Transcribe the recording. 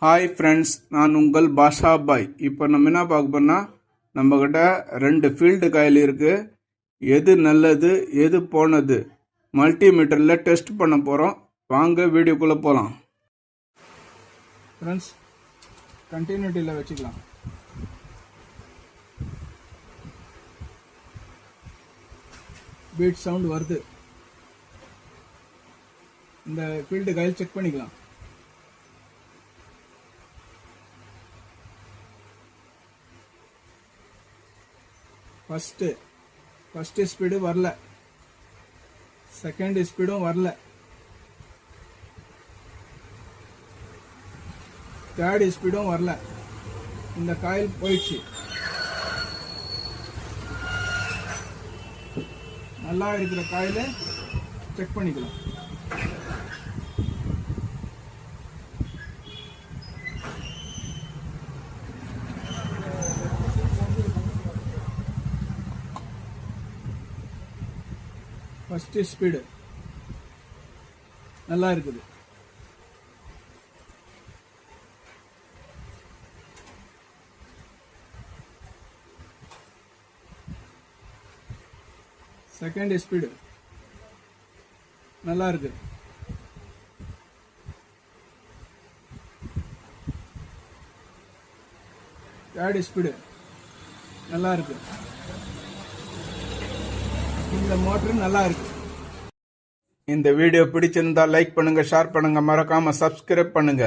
Hi friends, நான் உங்கள் பாஷா பாய். இப்போ நம்ம என்ன பார்க்க போனால், நம்மக்கிட்ட 2 ஃபீல்டு காயில் இருக்குது. எது நல்லது எது போனது மல்டிமீட்டரில் டெஸ்ட் பண்ண போகிறோம். வாங்க வீடியோக்குள்ளே போகலாம். ஃப்ரெண்ட்ஸ், கண்டினியூட்டியில் வச்சுக்கலாம். பீட் சவுண்ட் வருது. இந்த ஃபீல்டு காயில் செக் பண்ணிக்கலாம். ஃபர்ஸ்ட் ஸ்பீடு வரல, செகண்ட் ஸ்பீடும் வரல, தேர்ட் ஸ்பீடும் வரல. இந்த காயில் போயிடுச்சு. நல்லா இருக்கிற காயில செக் பண்ணிக்கலாம். ஃபர்ஸ்ட் ஸ்பீடு நல்லா இருக்குது. செகண்ட் ஸ்பீடு நல்லா இருக்கு. தேர்ட் ஸ்பீடு நல்லா இருக்கு. இந்த மோட்டர் நல்லா இருக்கு. இந்த வீடியோ பிடிச்சிருந்தா லைக் பண்ணுங்க, ஷேர் பண்ணுங்க, மறக்காம சப்ஸ்கிரைப் பண்ணுங்க.